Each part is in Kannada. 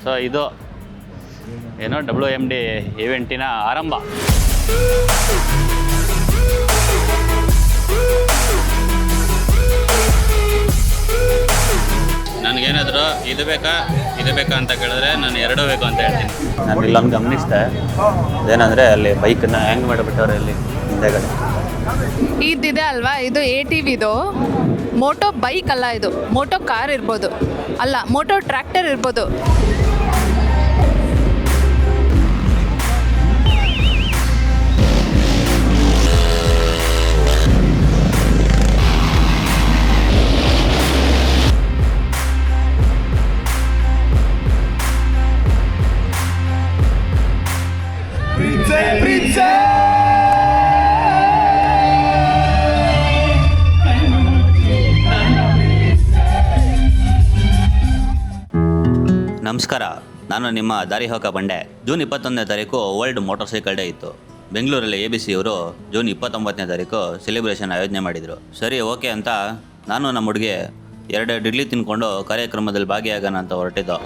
ಸೊ ಇದು ಏನೋ WMD ಇವೆಂಟಿನ ಆರಂಭ. ನನಗೇನಾದರೂ ಇದು ಬೇಕಾ ಅಂತ ಕೇಳಿದ್ರೆ ನಾನು ಎರಡೂ ಬೇಕು ಅಂತ ಹೇಳ್ತೀನಿ. ನಾನು ಇಲ್ಲೊಂದು ಗಮನಿಸಿದೆ, ಅದೇನಂದರೆ ಅಲ್ಲಿ ಬೈಕನ್ನು ಹ್ಯಾಂಗ್ ಮಾಡಿಬಿಟ್ಟವ್ರೆ ಇಲ್ಲಿ ಹಿಂದೆಗಡೆ. ಇದಿದೆ ಅಲ್ವಾ, ಇದು ATV, ಇದು ಮೋಟೋ ಬೈಕ್ ಅಲ್ಲ, ಇದು ಮೋಟೋ ಕಾರ್ ಇರ್ಬೋದು, ಅಲ್ಲ ಮೋಟೋ ಟ್ರ್ಯಾಕ್ಟರ್ ಇರ್ಬೋದು. ನಮಸ್ಕಾರ, ನಾನು ನಿಮ್ಮ ದಾರಿ ಹೋಗ ಬಂಡೆ. ಜೂನ್ 21ನೇ ತಾರೀಕು ವರ್ಲ್ಡ್ ಮೋಟಾರ್ ಸೈಕಲ್ ಡೇ ಇತ್ತು. ಬೆಂಗಳೂರಲ್ಲಿ ABC ಅವರು ಜೂನ್ 29ನೇ ತಾರೀಕು ಸೆಲೆಬ್ರೇಷನ್ ಆಯೋಜನೆ ಮಾಡಿದರು. ಸರಿ, ಓಕೆ ಅಂತ ನಾನು ನಮ್ಮ ಹುಡುಗಿ 2 ಇಡ್ಲಿ ತಿನ್ಕೊಂಡು ಕಾರ್ಯಕ್ರಮದಲ್ಲಿ ಭಾಗಿಯಾಗೋಣ ಅಂತ ಹೊರಟಿದ್ದು.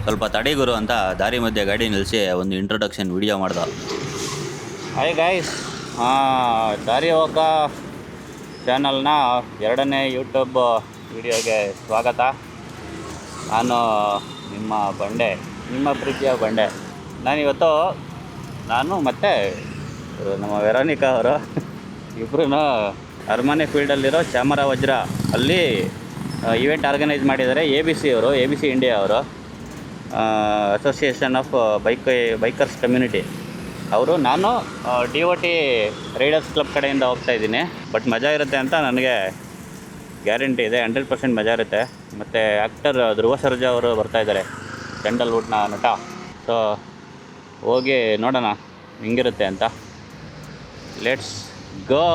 ಸ್ವಲ್ಪ ತಡೆಗುರು ಅಂತ ದಾರಿ ಮಧ್ಯೆ ಗಾಡಿ ನಿಲ್ಲಿಸಿ ಒಂದು ಇಂಟ್ರೊಡಕ್ಷನ್ ವಿಡಿಯೋ ಮಾಡ್ದೆ. ಹಾಯ್ ಗೈಸ್, ದಾರಿ ಹೋಗ ಚಾನಲ್ನ 2ನೇ ಯೂಟ್ಯೂಬ್ ವಿಡಿಯೋಗೆ ಸ್ವಾಗತ. ನಾನು ನಿಮ್ಮ ಬಂಡೆ, ನಿಮ್ಮ ಪ್ರೀತಿಯ ಬಂಡೆ. ನಾನು ಮತ್ತು ನಮ್ಮ ವೆರೋನಿಕಾ ಅವರು ಇಬ್ಬರೂ ಅರಮನೆ ಫೀಲ್ಡಲ್ಲಿರೋ ಚಾಮರಾವಜ್ರ ಅಲ್ಲಿ ಇವೆಂಟ್ ಆರ್ಗನೈಸ್ ಮಾಡಿದ್ದಾರೆ. ABC ಇಂಡಿಯಾ ಅವರು, ಅಸೋಸಿಯೇಷನ್ ಆಫ್ ಬೈಕರ್ಸ್ ಕಮ್ಯುನಿಟಿ ಅವರು. ನಾನು DOT ರೈಡರ್ಸ್ ಕ್ಲಬ್ ಕಡೆಯಿಂದ ಹೋಗ್ತಾ ಇದ್ದೀನಿ. ಬಟ್ ಮಜಾ ಇರುತ್ತೆ ಅಂತ ನನಗೆ ಗ್ಯಾರಂಟಿ ಇದೆ, 100% ಮಜಾ ಇರುತ್ತೆ. ಮತ್ತು ಆ್ಯಕ್ಟರ್ ಧ್ರುವ ಸರ್ಜಾ ಅವರು ಬರ್ತಾಯಿದ್ದಾರೆ, ಸ್ಯಾಂಡಲ್ವುಡ್ನ ನಟ. ಸೊ ಹೋಗಿ ನೋಡೋಣ ಹೆಂಗಿರುತ್ತೆ ಅಂತ. Let's go.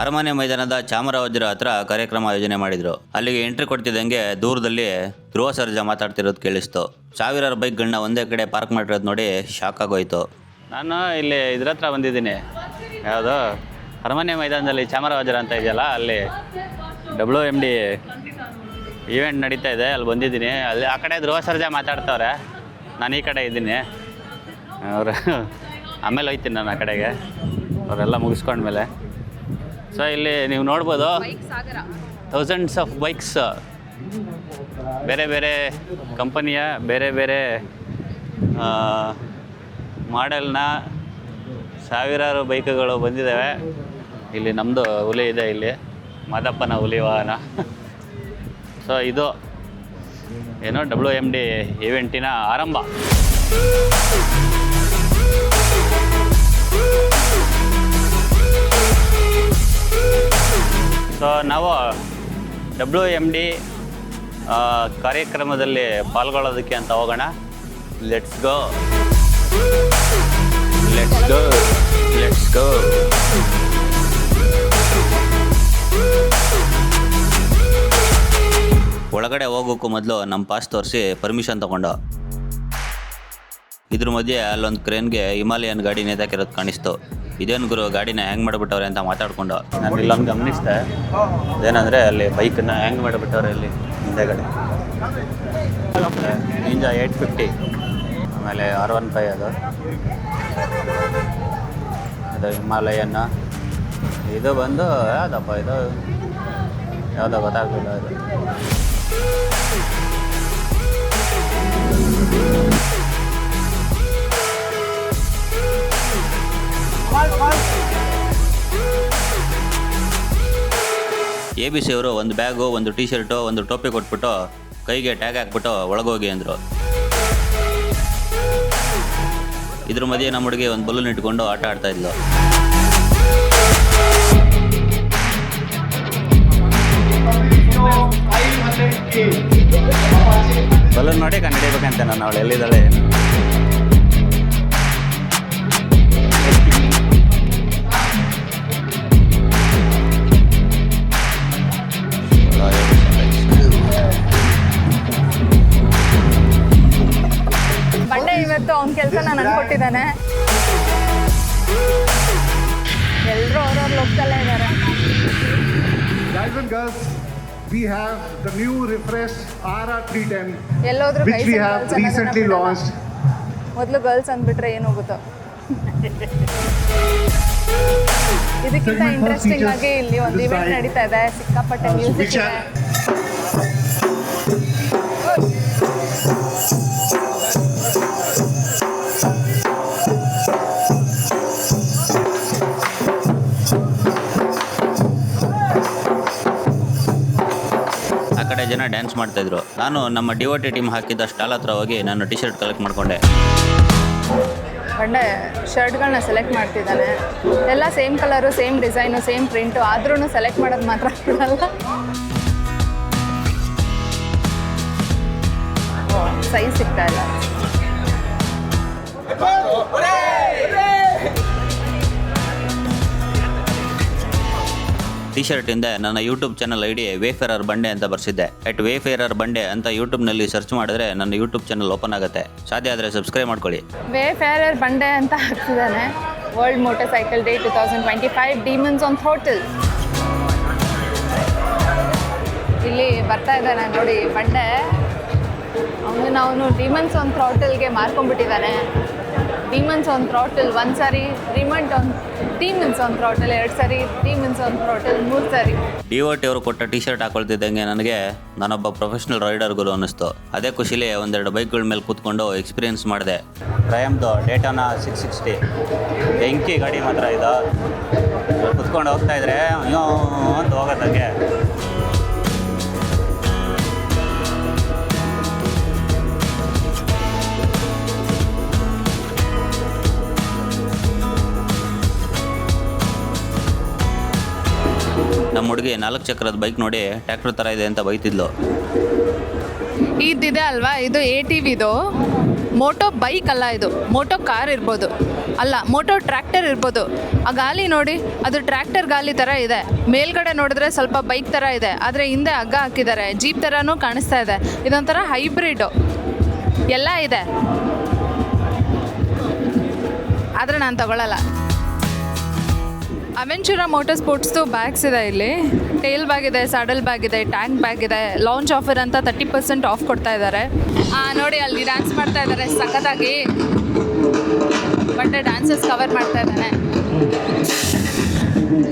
ಅರಮನೆ ಮೈದಾನದ ಚಾಮರಾವಜ್ರ ಹತ್ರ ಕಾರ್ಯಕ್ರಮ ಆಯೋಜನೆ ಮಾಡಿದ್ರು. ಅಲ್ಲಿಗೆ ಎಂಟ್ರಿ ಕೊಡ್ತಿದ್ದಂಗೆ ದೂರದಲ್ಲಿ ಧ್ರುವ ಸರ್ಜಾ ಮಾತಾಡ್ತಿರೋದು ಕೇಳಿಸ್ತು. ಸಾವಿರಾರು ಬೈಕ್ಗಳನ್ನ ಒಂದೇ ಕಡೆ ಪಾರ್ಕ್ ಮಾಡಿರೋದು ನೋಡಿ ಶಾಕ್ ಆಗೋಯ್ತು. ನಾನು ಇಲ್ಲಿ ಇದ್ರ ಹತ್ರ ಬಂದಿದ್ದೀನಿ, ಯಾವುದು ಅರಮನೆ ಮೈದಾನದಲ್ಲಿ ಚಾಮರಾವಜ್ರ ಅಂತ ಇದೆಯಲ್ಲ, ಅಲ್ಲಿ WMD ಇವೆಂಟ್ ನಡೀತಾ ಇದೆ, ಅಲ್ಲಿ ಬಂದಿದ್ದೀನಿ. ಅಲ್ಲಿ ಆ ಕಡೆ ಧ್ರುವ ಸರ್ಜಾ ಮಾತಾಡ್ತವ್ರೆ, ನಾನು ಈ ಕಡೆ ಇದ್ದೀನಿ. ಅವರು ಆಮೇಲೆ ಹೋಯ್ತೀನಿ ನಾನು ಆ ಕಡೆಗೆ, ಅವರೆಲ್ಲ ಮುಗಿಸ್ಕೊಂಡ್ಮೇಲೆ. ಸೊ ಇಲ್ಲಿ ನೀವು ನೋಡ್ಬೋದು ಥೌಸಂಡ್ಸ್ ಆಫ್ ಬೈಕ್ಸ್, ಬೇರೆ ಬೇರೆ ಕಂಪನಿಯ ಬೇರೆ ಬೇರೆ ಮಾಡೆಲ್ನ ಸಾವಿರಾರು ಬೈಕ್ಗಳು ಬಂದಿದ್ದಾವೆ. ಇಲ್ಲಿ ನಮ್ಮದು ಹುಲಿ ಇದೆ, ಇಲ್ಲಿ ಮಾದಪ್ಪನ ಹುಲಿ ವಾಹನ. ಸೊ ಇದು ಏನೋ WMD ಇವೆಂಟಿನ ಆರಂಭ. ಸೊ ನಾವು WMD ಕಾರ್ಯಕ್ರಮದಲ್ಲಿ ಪಾಲ್ಗೊಳ್ಳೋದಕ್ಕೆ ಅಂತ ಹೋಗೋಣ. Let's go. ಒಳಗಡೆ ಹೋಗೋಕ್ಕೂ ಮೊದಲು ನಮ್ಮ ಪಾಸ್ ತೋರಿಸಿ ಪರ್ಮಿಷನ್ ತೊಗೊಂಡು, ಇದ್ರ ಮಧ್ಯೆ ಅಲ್ಲೊಂದು ಕ್ರೇನ್ಗೆ ಹಿಮಾಲಯನ್ ಗಾಡಿ ನೇತಾಕಿರೋದು ಕಾಣಿಸ್ತು. ಇದೇನು ಗುರು, ಗಾಡಿನ ಹ್ಯಾಂಗ್ ಮಾಡಿಬಿಟ್ಟವ್ರೆ ಅಂತ ಮಾತಾಡ್ಕೊಂಡು ನಾನು ಇಲ್ಲೊಂದು ಗಮನಿಸಿದೆ, ಅದೇನಂದರೆ ಅಲ್ಲಿ ಬೈಕನ್ನು ಹ್ಯಾಂಗ್ ಮಾಡಿಬಿಟ್ಟವ್ರೆ ಇಲ್ಲಿ ಹಿಂದೆಗಡೆ. ನಿಂಜಾ 850, ಆಮೇಲೆ R15 ಅದು ಹಿಮಾಲಯನ್ನ. ಇದು ಬಂದು ಯಾವುದಪ್ಪ, ಇದು ಯಾವುದೋ ಗೊತ್ತಾಗಲಿಲ್ಲ. ಇದು ABC ಅವರು ಒಂದು ಬ್ಯಾಗು, ಒಂದು ಟಿ ಶರ್ಟು, ಒಂದು ಟೋಪಿ ಕೊಟ್ಬಿಟ್ಟು ಕೈಗೆ ಟ್ಯಾಗ್ ಹಾಕ್ಬಿಟ್ಟು ಒಳಗೋಗಿ ಅಂದರು. ಇದ್ರ ಮಧ್ಯೆ ನಮ್ಮ ಹುಡುಗಿ ಒಂದು ಬಲೂನ್ ಇಟ್ಕೊಂಡು ಆಟ ಆಡ್ತಾ ಇದ್ಲು. ಬಲೂನ್ ನೋಡಿ ಕಂಡಿಡಿಬೇಕಂತೆ ನಾನು ಅವಳು ಎಲ್ಲಿದ್ದಾಳೆ. ಬಂಡೆ ಇವತ್ತು ಅವ್ನ ಕೆಲಸ ನಾನು ಕೊಟ್ಟಿದ್ದಾನೆ. ಎಲ್ಲರೂ ಅವ್ರವ್ರ ಲೋಕದಲ್ಲೇ ಇದ್ದಾರೆ. Guys and girls, we have the new refreshed RR310 ಎಲ್ಲೋದ್ರು which we have recently launched. ಮೊದಲು ಗರ್ಲ್ಸ್ ಅಂದ್ಬಿಟ್ರೆ ಏನು ಹೋಗುತ್ತೋ. ಇದಕ್ಕಿಂತ ಇಂಟ್ರೆಸ್ಟಿಂಗ್ ಆಗಿ ಇಲ್ಲಿ ಒಂದು ಇವೆಂಟ್ ನಡೀತಾ ಇದೆ. ಸಿಕ್ಕಾಪಟ್ಟೆ ಮ್ಯೂಸಿಕ್ ಇದೆ. ಆ ಕಡೆ ಜನ ಡ್ಯಾನ್ಸ್ ಮಾಡ್ತಾಯಿದ್ರು. ನಾನು ನಮ್ಮ ಡಿವೋಟಿ ಟೀಮ್ ಹಾಕಿದ್ದ ಸ್ಟಾಲ್ ಹತ್ರ ಹೋಗಿ ನಾನು ಟಿ ಶರ್ಟ್ ಕಲೆಕ್ಟ್ ಮಾಡಿಕೊಂಡೆ. ಬಂಡೆ ಶರ್ಟ್ಗಳನ್ನ ಸೆಲೆಕ್ಟ್ ಮಾಡ್ತಿದ್ದಾನೆ. ಎಲ್ಲ same colour, same design, same print, ಆದ್ರೂ ಸೆಲೆಕ್ಟ್ ಮಾಡೋದು ಮಾತ್ರ ಬಿಡಲ್ಲ. ಸೈಜ್ ಸಿಗ್ತಾ ಇಲ್ಲ. ಟಿ ಶರ್ಟಿಂದ ನನ್ನ ಯೂಟ್ಯೂಬ್ ಚಾನಲ್ ಐಡಿ ವೇಫೇರರ್ ಬಂಡೆ ಅಂತ ಬರ್ಸಿದ್ದೆ. ವೇಫೇರರ್ ಬಂಡೆ ಅಂತ ಯೂಟ್ಯೂಬ್ನಲ್ಲಿ ಸರ್ಚ್ ಮಾಡಿದ್ರೆ ನನ್ನ ಯೂಟ್ಯೂಬ್ ಚಾನಲ್ ಓಪನ್ ಆಗುತ್ತೆ. ಸಾಧ್ಯ ಆದರೆ ಸಬ್ಸ್ಕ್ರೈಬ್ ಮಾಡ್ಕೊಳ್ಳಿ. ವೇಫೇರರ್ ಬಂಡೆ ಅಂತ ಹಾಕ್ತಿದ್ದಾನೆ. World motorcycle day 2025 demons on throttle. ಇಲ್ಲಿ ಬರ್ತಾ ಇದ್ದಾನೆ ನೋಡಿ ಬಂಡೆ. ಅವನು ಡಿಮನ್ಸ್ ಆನ್ ಥ್ರೋಟಲ್ಗೆ ಮಾರ್ಕೊಂಡ್ಬಿಟ್ಟಿದ್ದಾನೆ. ಡಿಮನ್ಸ್ ಆನ್ ಥ್ರೋಟಲ್ 1 ಸಾರಿ, ಡಿಮನ್ಸ್ ಆನ್ ಥ್ರೋಟಲ್ 2 ಸಾರಿ, ಡಿಮನ್ಸ್ ಆನ್ ಥ್ರೋಟಲ್ 3 ಸಾರಿ. ಡಿವೋಟಿ ಅವರು ಕೊಟ್ಟ ಟಿ ಶರ್ಟ್ ಹಾಕೊಳ್ತಿದ್ದಂಗೆ ನನಗೆ ನಾನೊಬ್ಬ ಪ್ರೊಫೆಷ್ನಲ್ ರೈಡರ್ ಗುರು ಅನ್ನಿಸ್ತು. ಅದೇ ಖುಷಿಲಿ ಒಂದೆರಡು ಬೈಕ್ಗಳ ಮೇಲೆ ಕೂತ್ಕೊಂಡು ಎಕ್ಸ್ಪೀರಿಯನ್ಸ್ ಮಾಡಿದೆ. ಪ್ರಯಮ್ದು ಡೇಟಾನ 660 ಬೆಂಕಿ ಗಾಡಿ ಮಾತ್ರ ಇದು. ಕುತ್ಕೊಂಡು ಹೋಗ್ತಾ ಇದ್ರೆ ಅಯ್ಯೋ ಅಂತ ಹೋಗೋದಂಗೆ. ನಮ್ಮ ಹುಡುಗಿ 4 ಚಕ್ರದ ಬೈಕ್ ನೋಡಿ ಟ್ರ್ಯಾಕ್ಟರ್ ಥರ ಇದೆ ಅಂತ ಬೈತಿದ್ಲು. ಇದಿದೆ ಅಲ್ವಾ, ಇದು ATV. ಇದು ಮೋಟೋ ಬೈಕ್ ಅಲ್ಲ, ಇದು ಮೋಟೋ ಕಾರ್ ಇರ್ಬೋದು, ಅಲ್ಲ ಮೋಟೋ ಟ್ರ್ಯಾಕ್ಟರ್ ಇರ್ಬೋದು. ಆ ಗಾಲಿ ನೋಡಿ, ಅದು ಟ್ರ್ಯಾಕ್ಟರ್ ಗಾಲಿ ಥರ ಇದೆ. ಮೇಲ್ಗಡೆ ನೋಡಿದ್ರೆ ಸ್ವಲ್ಪ ಬೈಕ್ ಥರ ಇದೆ, ಆದರೆ ಹಿಂದೆ ಹಗ್ಗ ಹಾಕಿದ್ದಾರೆ. ಜೀಪ್ ಥರನೂ ಕಾಣಿಸ್ತಾ ಇದೆ. ಇದೊಂಥರ ಹೈಬ್ರಿಡು ಎಲ್ಲ ಇದೆ, ಆದರೆ ನಾನು ತಗೊಳ್ಳಲ್ಲ. ಅವೆಂಚುರಾ ಮೋಟರ್ ಸ್ಪೋರ್ಟ್ಸ್ದು ಬ್ಯಾಗ್ಸ್ ಇದೆ ಇಲ್ಲಿ. ಟೇಲ್ ಬ್ಯಾಗ್ ಇದೆ, ಸ್ಯಾಡಲ್ ಬ್ಯಾಗ್ ಇದೆ, ಟ್ಯಾಂಕ್ ಬ್ಯಾಗ್ ಇದೆ. ಲಾಂಚ್ ಆಫರ್ ಅಂತ 30% ಆಫ್ ಕೊಡ್ತಾ ಇದ್ದಾರೆ. ನೋಡಿ ಅಲ್ಲಿ ಡ್ಯಾನ್ಸ್ ಮಾಡ್ತಾ ಇದ್ದಾರೆ ಸಖತ್ತಾಗಿ. ಬಟ್ ಡ್ಯಾನ್ಸಸ್ ಕವರ್ ಮಾಡ್ತಾ ಇದ್ದಾನೆ.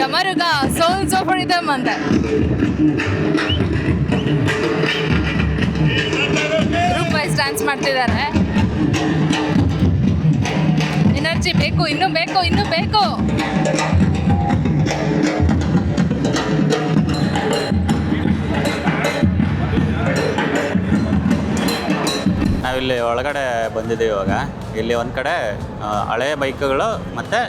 ಡಮರುಗ ಸೋಲ್ಸ್ ಆಫ್ ಫ್ರೀಡಮ್ ಅಂತ. ಗ್ರೂಪ್ ವೈಸ್ ಡ್ಯಾನ್ಸ್ ಮಾಡ್ತಿದ್ದಾರೆ. ಎನರ್ಜಿ ಬೇಕು, ಇನ್ನೂ ಬೇಕು, ಇನ್ನೂ ಬೇಕು. ನಾವಿಲ್ಲಿ ಒಳಗಡೆ ಬಂದಿದ್ದೀವಿ ಇವಾಗ. ಇಲ್ಲಿ ಒಂದು ಕಡೆ ಹಳೆಯ ಬೈಕ್ಗಳು ಮತ್ತು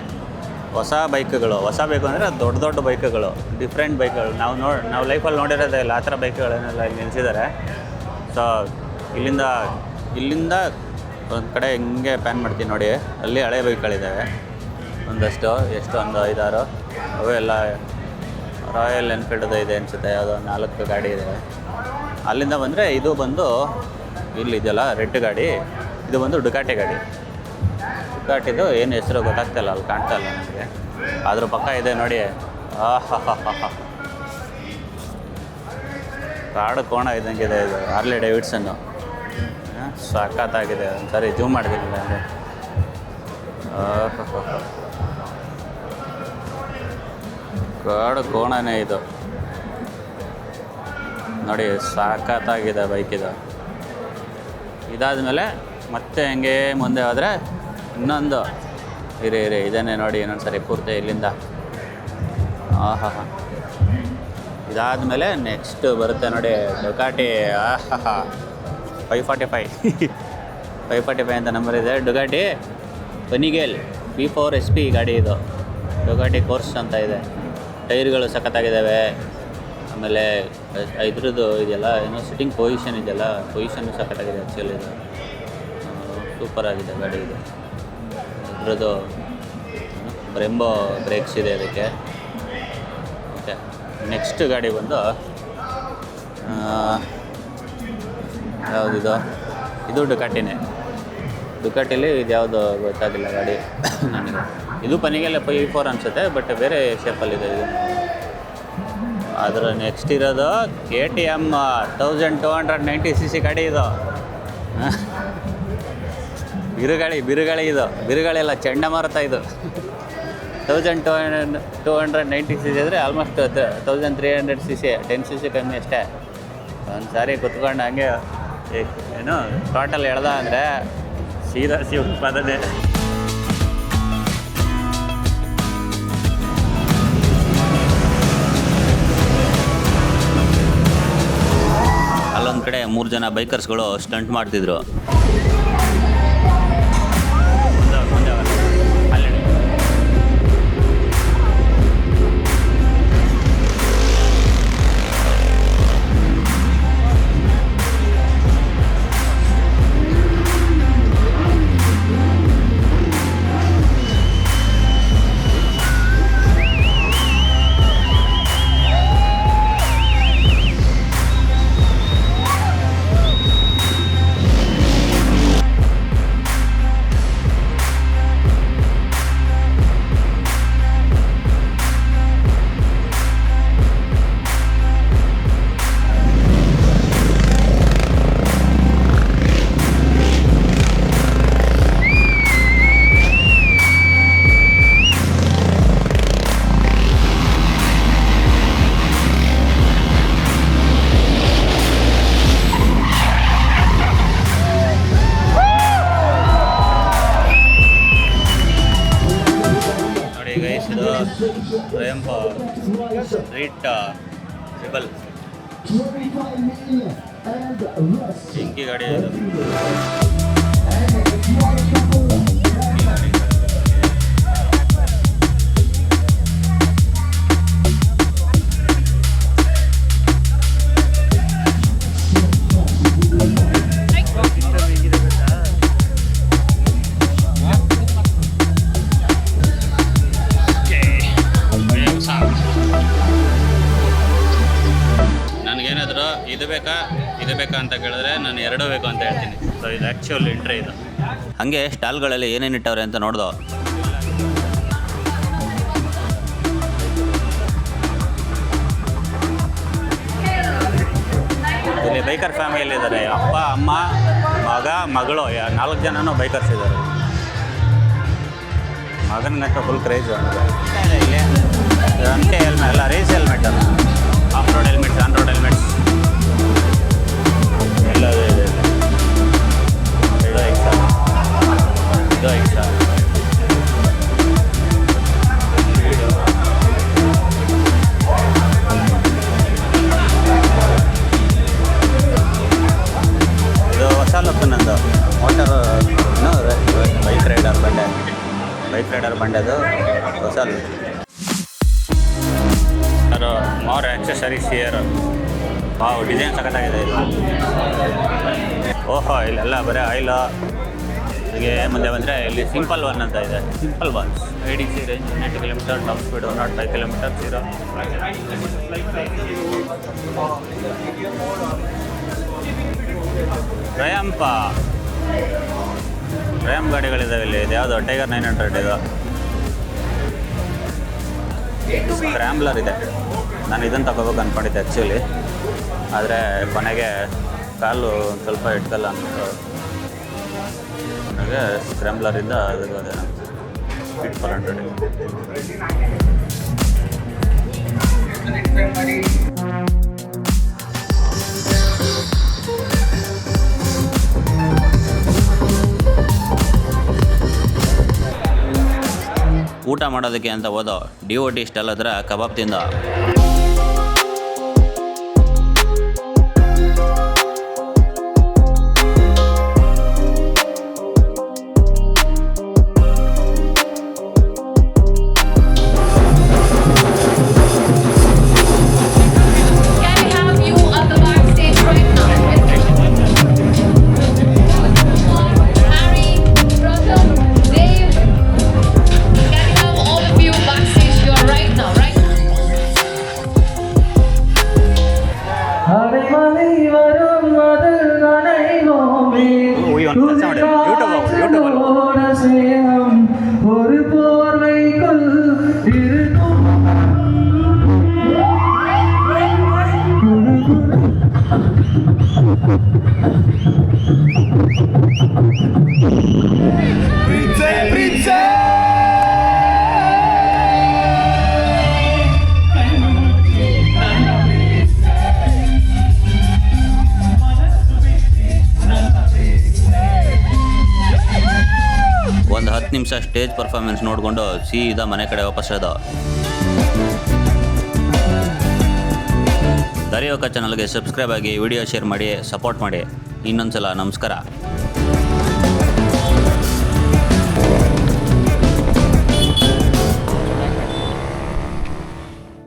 ಹೊಸ ಬೈಕ್ಗಳು. ಹೊಸ ಬೈಕು ಅಂದರೆ ದೊಡ್ಡ ದೊಡ್ಡ ಬೈಕ್ಗಳು, ಡಿಫ್ರೆಂಟ್ ಬೈಕ್ಗಳು. ನಾವು ಲೈಫಲ್ಲಿ ನೋಡಿರೋದೇ ಇಲ್ಲ ಆ ಥರ ಬೈಕ್ಗಳನ್ನೆಲ್ಲ ಇಲ್ಲಿ ನಿಲ್ಲಿಸಿದ್ದಾರೆ. ಸೊ ಇಲ್ಲಿಂದ ಒಂದು ಕಡೆ ಹಿಂಗೆ ಪ್ಯಾನ್ ಮಾಡ್ತೀನಿ ನೋಡಿ, ಅಲ್ಲಿ ಹಳೆ ಬೈಕ್ಗಳಿದ್ದಾವೆ ಒಂದಷ್ಟು, ಎಷ್ಟು ಒಂದು 5-6. ಅವೆಲ್ಲ ರಾಯಲ್ ಎನ್ಫೀಲ್ಡ್ದು ಇದೆ ಅನಿಸುತ್ತೆ, ಯಾವುದೋ 4 ಗಾಡಿ ಇದೆ. ಅಲ್ಲಿಂದ ಬಂದರೆ ಇದು ಬಂದು ಇಲ್ಲಿದೆಯಲ್ಲ ರೆಡ್ ಗಾಡಿ, ಇದು ಬಂದು ಡುಕಾಟಿ ಗಾಡಿ. ಡುಕಾಟಿದು ಏನು ಹೆಸರು ಗೊತ್ತಾಗ್ತಾಯಿಲ್ಲ, ಅಲ್ಲಿ ಕಾಣ್ತಾ ಇಲ್ಲ ನನಗೆ. ಅದ್ರ ಪಕ್ಕ ಇದೆ ನೋಡಿ, ಕಾಡು ಕೋಣ ಇದ್ದಂಗಿದೆ ಇದು. ಹಾರ್ಲೆ ಡೇವಿಡ್ಸನ್ನು ಸಖತ್ತಾಗಿದೆ. ಒಂದ್ಸರಿ ಜೂಮ್ ಮಾಡಿದ್ದೀನಿ ನನಗೆ. ಕಾಡು ಕೋಣನೇ ಇದು ನೋಡಿ, ಸಖತ್ತಾಗಿದೆ ಬೈಕ್ ಇದು. ಇದಾದಮೇಲೆ ಮತ್ತೆ ಹಂಗೆ ಮುಂದೆ ಹೋದರೆ ಇನ್ನೊಂದು ಇರಿ ಇದನ್ನೇ ನೋಡಿ ಇನ್ನೊಂದು ಸರಿ ಪೂರ್ತಿ ಇಲ್ಲಿಂದ. ಇದಾದಮೇಲೆ ನೆಕ್ಸ್ಟ್ ಬರುತ್ತೆ ನೋಡಿ ಡುಕಾಟಿ. 545 545 ಅಂತ ನಂಬರ್ ಇದೆ ಡುಕಾಟಿ. ಪನಿಗೇಲ್ B4SP ಗಾಡಿ ಇದು, ಡೊಗಾಟಿ ಕೋರ್ಸ್ ಅಂತ ಇದೆ. ಟೈರ್ಗಳು ಸಖತ್ತಾಗಿದ್ದಾವೆ. ಆಮೇಲೆ ಇದ್ರದ್ದು ಇದೆಲ್ಲ ಏನೋ ಸಿಟ್ಟಿಂಗ್ ಪೊಸಿಷನ್ ಇದೆಯಲ್ಲ, ಪೊಸಿಷನ್ನು ಸಖತ್ತಾಗಿದೆ. ಆ್ಯಕ್ಚುಲಿ ಇದು ಸೂಪರ್ ಆಗಿದೆ ಗಾಡಿ ಇದು. ಇದ್ರದ್ದು ಬ್ರೆಂಬೋ ಬ್ರೇಕ್ಸ್ ಇದೆ ಅದಕ್ಕೆ. ಓಕೆ, ನೆಕ್ಸ್ಟ್ ಗಾಡಿ ಬಂದು ಯಾವುದಿದು, ಇದು ಡುಕಾಟಿನೇ. ಡುಕಾಟಿಲಿ ಇದು ಯಾವುದು ಗೊತ್ತಾಗಿಲ್ಲ ಗಾಡಿ ನನಗೆ. ಇದು ಪನಿಗೆಲ್ಲ P4 ಅನಿಸುತ್ತೆ, ಬಟ್ ಬೇರೆ ಶೇಪಲ್ಲಿದೆ ಇದು. ಅದರ ನೆಕ್ಸ್ಟ್ ಇರೋದು KTM 1290cc ಗಾಡಿ ಇದು. ಬಿರುಗಾಳಿ ಇದು, ಬಿರುಗಾಳಿ ಎಲ್ಲ ಚಂಡಮಾರುತ ಇದು. 1290cc ಅಂದರೆ ಆಲ್ಮೋಸ್ಟ್ 1300cc, 10cc ಕಮ್ಮಿ ಅಷ್ಟೇ. ಒಂದು ಸಾರಿ ಕುತ್ಕೊಂಡು ಹಂಗೆ ಏನು ಟೋಟಲ್ ಎಳ್ದ ಅಂದರೆ ಸೀದಾ ಶಿವಪಾದನೆ. ಅಲ್ಲೊಂದು ಕಡೆ 3 ಜನ ಬೈಕರ್ಸ್ಗಳು ಸ್ಟಂಟ್ ಮಾಡ್ತಿದ್ರು. ಟ್ರಯಂಫ್ ಸ್ಟ್ರೀಟ್ ರಿಬಲ್ ಬೆಂಕಿ ಗಾಡಿ ಇದು. ನನಗೇನಾದರೂ ಇದು ಬೇಕಾ ಅಂತ ಕೇಳಿದ್ರೆ ನಾನು ಎರಡೂ ಬೇಕು ಅಂತ ಹೇಳ್ತೀನಿ. ಸೊ ಇದು ಆ್ಯಕ್ಚುಲ್ ಎಂಟ್ರಿ ಇದು. ಹಾಗೆ ಸ್ಟಾಲ್ಗಳಲ್ಲಿ ಏನೇನು ಇಟ್ಟವ್ರೆ ಅಂತ ನೋಡ್ದೋ. ಇಲ್ಲಿ ಬೈಕರ್ ಫ್ಯಾಮಿಲಿ ಇದ್ದಾರೆ. ಅಪ್ಪ, ಅಮ್ಮ, ಮಗ, ಮಗಳು 4 ಜನನೂ ಬೈಕರ್ಸ್ ಇದ್ದಾರೆ. ಮಗನಿಗಂತ ಫುಲ್ ಕ್ರೇಜ್ ಇಲ್ಲಿ. ಅಂತೆ ಹೆಲ್ಮೆಟ್ ಎಲ್ಲ race helmet, off road helmets, on road helmets ಎಲ್ಲ ಇದೆ. ಇದು ಎಕ್ಸ್ಟ್ರಾ, ಇದು ಎಕ್ಸ್ಟ್ರಾ. ಇದು ಹೊಸ ಲುಕ್ ನಂದು ಮೋಟರ್ ಬೈಕ್ ರೈಡರ್ ಬಂಡೆದು ಹೊಸ look. More accessories here. Wow, design ಸಖತ್ತಾಗಿದೆ ಇದು. ಓಹೋ, ಇಲ್ಲೆಲ್ಲ ಬರೀ ಆಯಿಲು. ಹೀಗೆ ಮುಂದೆ ಬಂದರೆ ಇಲ್ಲಿ ಸಿಂಪಲ್ ಒನ್ ಅಂತ ಇದೆ. Simple ones ADC range 90 kilometre, top speed 105 kilometre, 0. Triumph ಗಾಡಿಗಳಿದ್ದಾವೆ ಇಲ್ಲಿ. ಇದು ಯಾವುದು ಟೈಗರ್ 900 ಇದು. ಸ್ಕ್ರ್ಯಾಂಬ್ಲರ್ ಇದೆ. ನಾನು ಇದನ್ನು ತಗೋಬೇಕು ಅಂದ್ಕೊಂಡಿದ್ದೆ ಆ್ಯಕ್ಚುಲಿ, ಆದರೆ ಕೊನೆಗೆ ಕಾಲು ಸ್ವಲ್ಪ ಇಟ್ಕಲ್ಲ ಅಂದ್ಬಿಟ್ಟು ನನಗೆ ಸ್ಕ್ರ್ಯಾಂಬ್ಲರಿಂದ ಅದಕ್ಕೆ ಫಿಟ್ 400. ಊಟ ಮಾಡೋದಕ್ಕೆ ಅಂತ ಹೋದೋ DOT ಸ್ಟಾಲ್ ಹತ್ರ ಕಬಾಬ್ ತಿಂದ. இதயம் ஒரு போர்வைக்குள் இருக்கும். ಒಂದು 10 ನಿಮಿಷ ಸ್ಟೇಜ್ ಪರ್ಫಾರ್ಮೆನ್ಸ್ ನೋಡಿಕೊಂಡು ಸೀದಾ ಮನೆ ಕಡೆ ವಾಪಸ್ ಹೋದ. ದರಿಯೋಕ ಚಾನಲ್ಗೆ ಸಬ್ಸ್ಕ್ರೈಬ್ ಆಗಿ ವಿಡಿಯೋ ಶೇರ್ ಮಾಡಿ ಸಪೋರ್ಟ್ ಮಾಡಿ. ಇನ್ನೊಂದ್ಸಲ ನಮಸ್ಕಾರ.